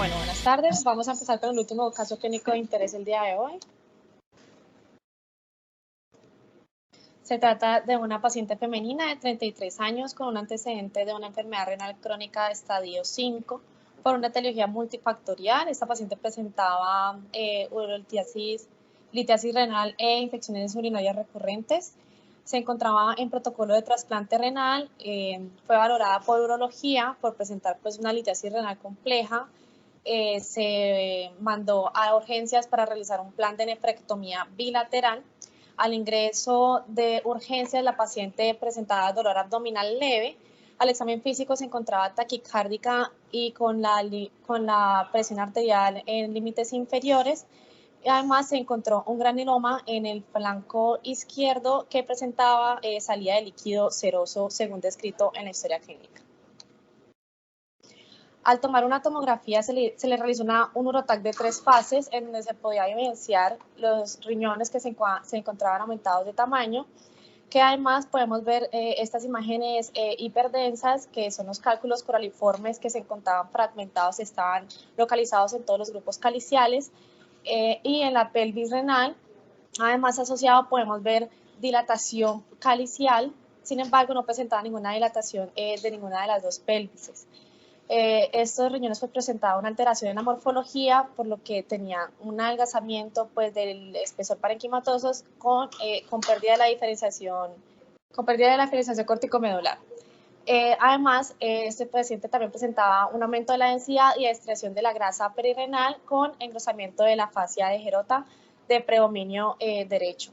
Bueno, buenas tardes. Vamos a empezar con el último caso clínico de interés el día de hoy. Se trata de una paciente femenina de 33 años con un antecedente de una enfermedad renal crónica de estadio 5 por una etiología multifactorial. Esta paciente presentaba litiasis renal e infecciones urinarias recurrentes. Se encontraba en protocolo de trasplante renal. Fue valorada por urología por presentar pues, una litiasis renal compleja. Se mandó a urgencias para realizar un plan de nefrectomía bilateral. Al ingreso de urgencias, la paciente presentaba dolor abdominal leve. Al examen físico se encontraba taquicárdica y con la presión arterial en límites inferiores. Además, se encontró un granuloma en el flanco izquierdo que presentaba salida de líquido seroso, según descrito en la historia clínica. Al tomar una tomografía se le realizó un urotac de 3 fases en donde se podía evidenciar los riñones que se encontraban aumentados de tamaño, que además podemos ver estas imágenes hiperdensas, que son los cálculos coraliformes que se encontraban fragmentados, estaban localizados en todos los grupos caliciales, y en la pelvis renal, además asociado podemos ver dilatación calicial. Sin embargo, no presentaba ninguna dilatación de ninguna de las dos pelvises. Estos riñones pues presentaban una alteración en la morfología, por lo que tenía un adelgazamiento pues, del espesor parenquimatoso con pérdida de la diferenciación, corticomedular. Además, este paciente también presentaba un aumento de la densidad y extracción de la grasa perirenal con engrosamiento de la fascia de Gerota de predominio derecho.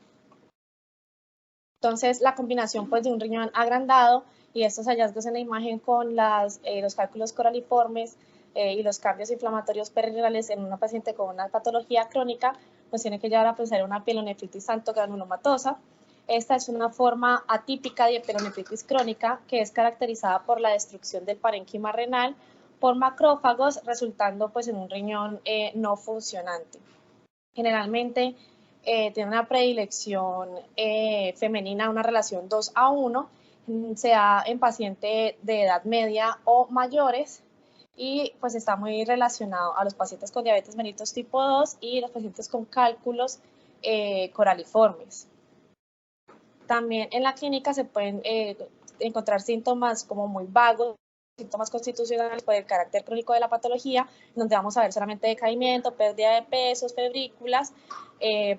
Entonces, la combinación pues, de un riñón agrandado y estos hallazgos en la imagen con los cálculos coraliformes y los cambios inflamatorios perirenales en una paciente con una patología crónica, nos tiene que llevar a pensar en una pielonefritis granulomatosa. Esta es una forma atípica de pielonefritis crónica que es caracterizada por la destrucción del parénquima renal por macrófagos, resultando pues, en un riñón no funcionante. Generalmente tiene una predilección femenina, una relación 2:1, se da en pacientes de edad media o mayores y pues está muy relacionado a los pacientes con diabetes mellitus tipo 2 y los pacientes con cálculos coraliformes. También en la clínica se pueden encontrar síntomas como muy vagos, síntomas constitucionales por el carácter crónico de la patología, donde vamos a ver solamente decaimiento, pérdida de pesos, febrículas.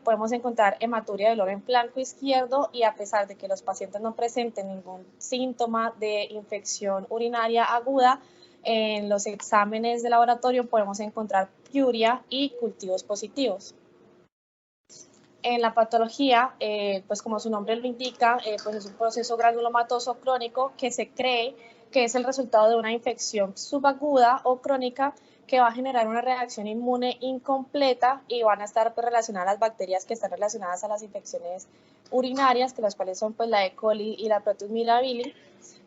Podemos encontrar hematuria de dolor en flanco izquierdo y a pesar de que los pacientes no presenten ningún síntoma de infección urinaria aguda, en los exámenes de laboratorio podemos encontrar piuria y cultivos positivos. En la patología, pues como su nombre lo indica, pues es un proceso granulomatoso crónico que se cree que es el resultado de una infección subaguda o crónica que va a generar una reacción inmune incompleta y van a estar pues, relacionadas las bacterias que están relacionadas a las infecciones urinarias, que las cuales son pues, la E. coli y la Proteus mirabili.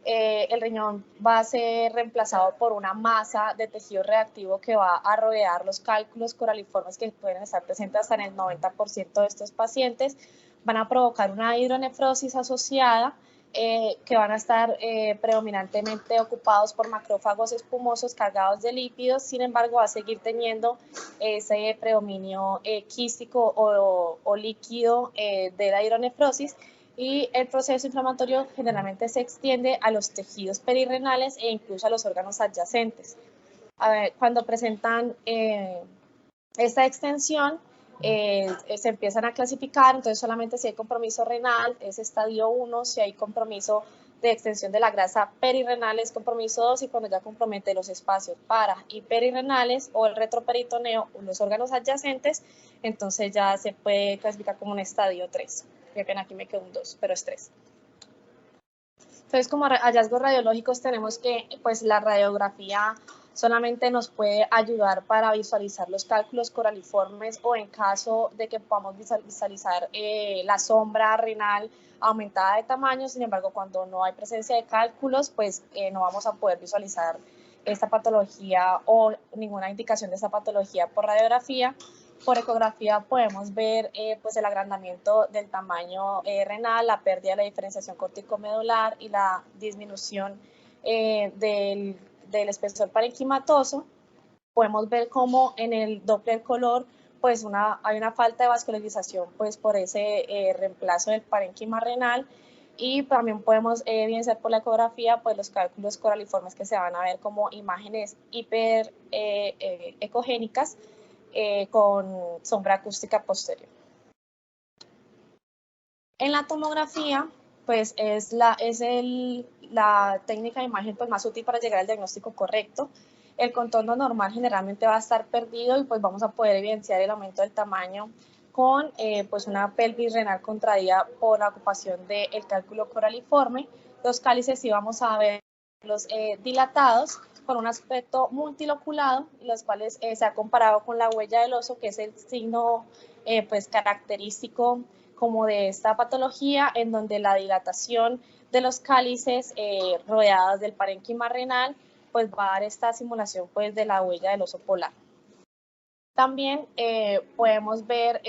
El riñón va a ser reemplazado por una masa de tejido reactivo que va a rodear los cálculos coraliformes que pueden estar presentes hasta en el 90% de estos pacientes. Van a provocar una hidronefrosis asociada que van a estar predominantemente ocupados por macrófagos espumosos cargados de lípidos. Sin embargo, va a seguir teniendo ese predominio quístico o líquido de la hidronefrosis. Y el proceso inflamatorio generalmente se extiende a los tejidos perirenales e incluso a los órganos adyacentes. Cuando presentan esta extensión, se empiezan a clasificar, entonces solamente si hay compromiso renal es estadio 1, si hay compromiso de extensión de la grasa perirenal es compromiso 2 y cuando ya compromete los espacios para y perirenales o el retroperitoneo o los órganos adyacentes, entonces ya se puede clasificar como un estadio 3. Qué pena, aquí me quedó un 2, pero es 3. Entonces, como hallazgos radiológicos tenemos que pues, la radiografía solamente nos puede ayudar para visualizar los cálculos coraliformes o en caso de que podamos visualizar la sombra renal aumentada de tamaño. Sin embargo, cuando no hay presencia de cálculos, pues no vamos a poder visualizar esta patología o ninguna indicación de esta patología por radiografía. Por ecografía podemos ver pues el agrandamiento del tamaño renal, la pérdida de la diferenciación corticomedular y la disminución del espesor parenquimatoso. podemos ver cómo en el Doppler color pues hay una falta de vascularización pues por ese reemplazo del parénquima renal, y también podemos evidenciar por la ecografía pues los cálculos coraliformes que se van a ver como imágenes hiper ecogénicas con sombra acústica posterior. En la tomografía, pues es la técnica de imagen pues, más útil para llegar al diagnóstico correcto. El contorno normal generalmente va a estar perdido y pues vamos a poder evidenciar el aumento del tamaño con pues una pelvis renal contraída por la ocupación del cálculo coraliforme. Los cálices sí vamos a verlos dilatados con un aspecto multiloculado, los cuales se ha comparado con la huella del oso, que es el signo pues característico como de esta patología, en donde la dilatación de los cálices rodeados del parénquima renal pues va a dar esta simulación pues de la huella del oso polar. También podemos ver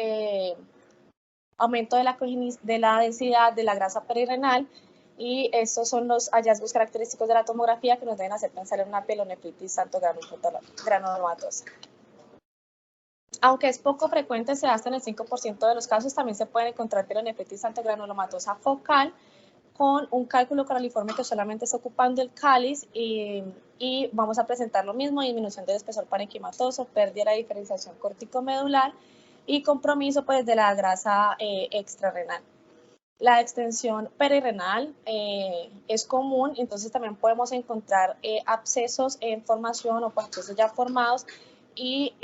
aumento de la densidad de la grasa perirrenal, y estos son los hallazgos característicos de la tomografía que nos deben hacer pensar en una pielonefritis tanto granulomatosa. Aunque es poco frecuente, se da hasta en el 5% de los casos, también se puede encontrar pielonefritis granulomatosa focal con un cálculo coraliforme que solamente está ocupando el cáliz, y vamos a presentar lo mismo: disminución del espesor parenquimatoso, pérdida de la diferenciación corticomedular y compromiso pues de la grasa extrarrenal. La extensión perirrenal es común, entonces también podemos encontrar abscesos en formación o abscesos ya formados y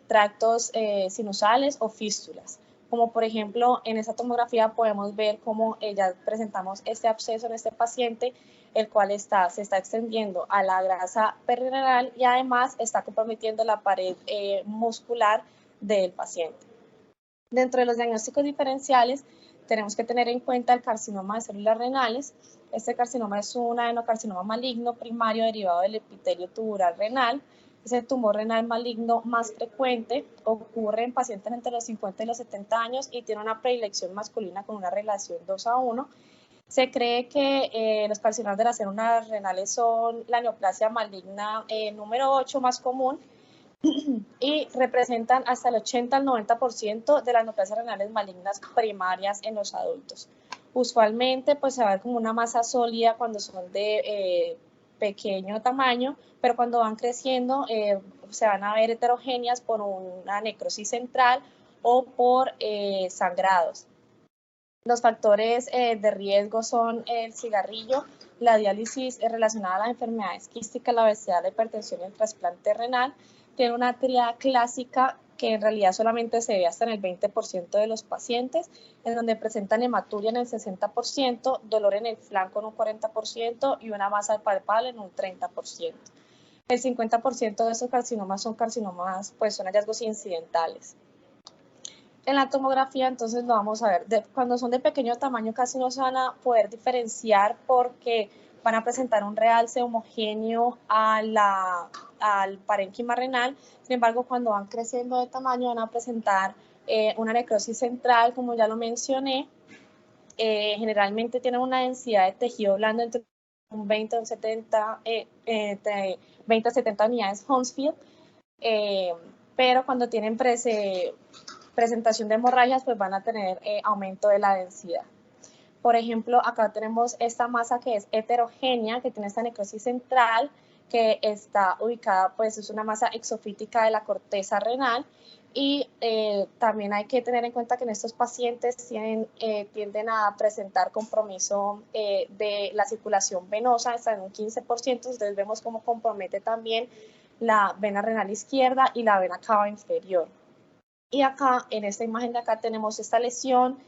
tractos sinusales o fístulas. Como por ejemplo en esta tomografía podemos ver cómo ya presentamos este absceso en este paciente, el cual se está extendiendo a la grasa perirrenal y además está comprometiendo la pared muscular del paciente. Dentro de los diagnósticos diferenciales tenemos que tener en cuenta el carcinoma de células renales. Este carcinoma es un adenocarcinoma maligno primario derivado del epitelio tubular renal. Es el tumor renal maligno más frecuente, ocurre en pacientes entre los 50 y los 70 años y tiene una predilección masculina con una relación 2:1. Se cree que los carcinomas de las células renales son la neoplasia maligna número 8 más común, y representan hasta el 80 al 90% de las neoplasias renales malignas primarias en los adultos. Usualmente pues se va a ver como una masa sólida cuando son de pequeño tamaño, pero cuando van creciendo se van a ver heterogéneas por una necrosis central o por sangrados. Los factores de riesgo son el cigarrillo, la diálisis relacionada a las enfermedades quísticas, la obesidad, la hipertensión y el trasplante renal. Tiene una tríada clásica que en realidad solamente se ve hasta en el 20% de los pacientes, en donde presentan hematuria en el 60%, dolor en el flanco en un 40% y una masa palpable en un 30%. El 50% de esos carcinomas son son hallazgos incidentales. En la tomografía entonces lo vamos a ver, cuando son de pequeño tamaño casi no se van a poder diferenciar porque van a presentar un realce homogéneo al parénquima renal. Sin embargo, cuando van creciendo de tamaño van a presentar una necrosis central, como ya lo mencioné. Generalmente tienen una densidad de tejido blando entre un 20 a 70, 20 a 70 unidades Hounsfield, pero cuando tienen presentación de hemorragias, pues van a tener aumento de la densidad. Por ejemplo, acá tenemos esta masa que es heterogénea, que tiene esta necrosis central, que está ubicada, pues es una masa exofítica de la corteza renal, y también hay que tener en cuenta que en estos pacientes tienden a presentar compromiso de la circulación venosa, hasta en un 15%, entonces vemos cómo compromete también la vena renal izquierda y la vena cava inferior. Y acá, en esta imagen de acá, tenemos esta lesión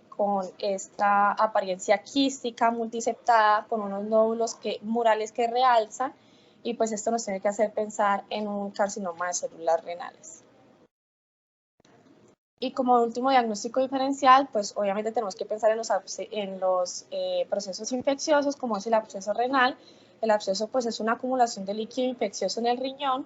con esta apariencia quística multiseptada, con unos nódulos murales que realzan, y pues esto nos tiene que hacer pensar en un carcinoma de células renales. Y como último diagnóstico diferencial, pues obviamente tenemos que pensar en los procesos infecciosos, como es el absceso renal. El absceso pues es una acumulación de líquido infeccioso en el riñón.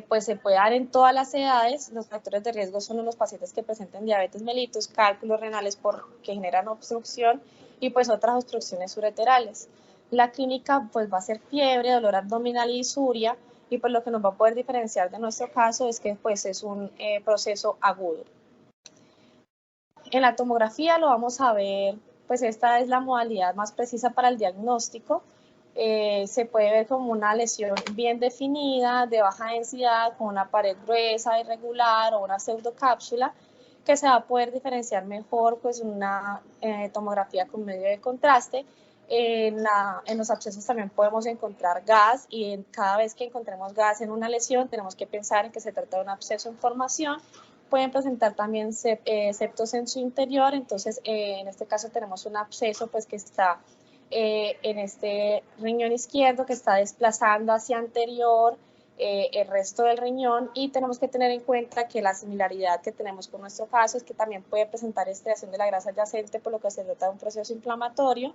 Pues se puede dar en todas las edades. Los factores de riesgo son los pacientes que presenten diabetes mellitus, cálculos renales que generan obstrucción y pues otras obstrucciones ureterales. La clínica pues va a ser fiebre, dolor abdominal y disuria. y pues lo que nos va a poder diferenciar de nuestro caso es que pues es un proceso agudo. En la tomografía lo vamos a ver, pues esta es la modalidad más precisa para el diagnóstico. Se puede ver como una lesión bien definida, de baja densidad, con una pared gruesa, irregular o una pseudocápsula, que se va a poder diferenciar mejor pues una tomografía con medio de contraste. En los abscesos también podemos encontrar gas y cada vez que encontremos gas en una lesión tenemos que pensar en que se trata de un absceso en formación. Pueden presentar también septos en su interior, entonces en este caso tenemos un absceso pues que está en este riñón izquierdo que está desplazando hacia anterior el resto del riñón, y tenemos que tener en cuenta que la similaridad que tenemos con nuestro caso es que también puede presentar estriación de la grasa adyacente, por lo que se trata de un proceso inflamatorio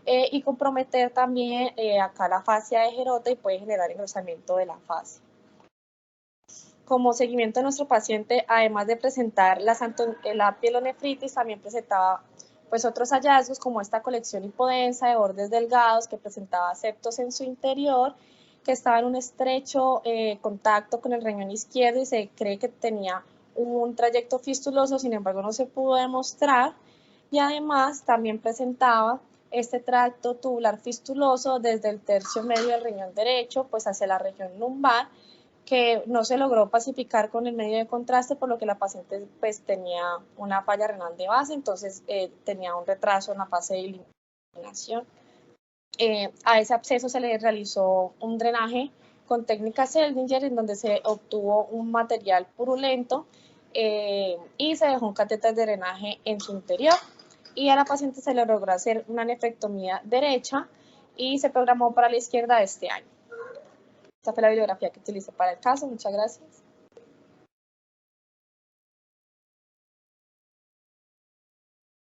y comprometer también acá la fascia de Gerota y puede generar engrosamiento de la fascia. Como seguimiento de nuestro paciente, además de presentar la pielonefritis, también presentaba pues otros hallazgos como esta colección hipodensa de bordes delgados que presentaba septos en su interior, que estaba en un estrecho contacto con el riñón izquierdo y se cree que tenía un trayecto fistuloso, sin embargo no se pudo demostrar, y además también presentaba este tracto tubular fistuloso desde el tercio medio del riñón derecho pues hacia la región lumbar, que no se logró pacificar con el medio de contraste, por lo que la paciente pues tenía una falla renal de base, entonces tenía un retraso en la fase de eliminación. A ese absceso se le realizó un drenaje con técnica Seldinger, en donde se obtuvo un material purulento y se dejó un catéter de drenaje en su interior. Y a la paciente se le logró hacer una nefrectomía derecha y se programó para la izquierda este año. Esta fue la bibliografía que utilicé para el caso. Muchas gracias.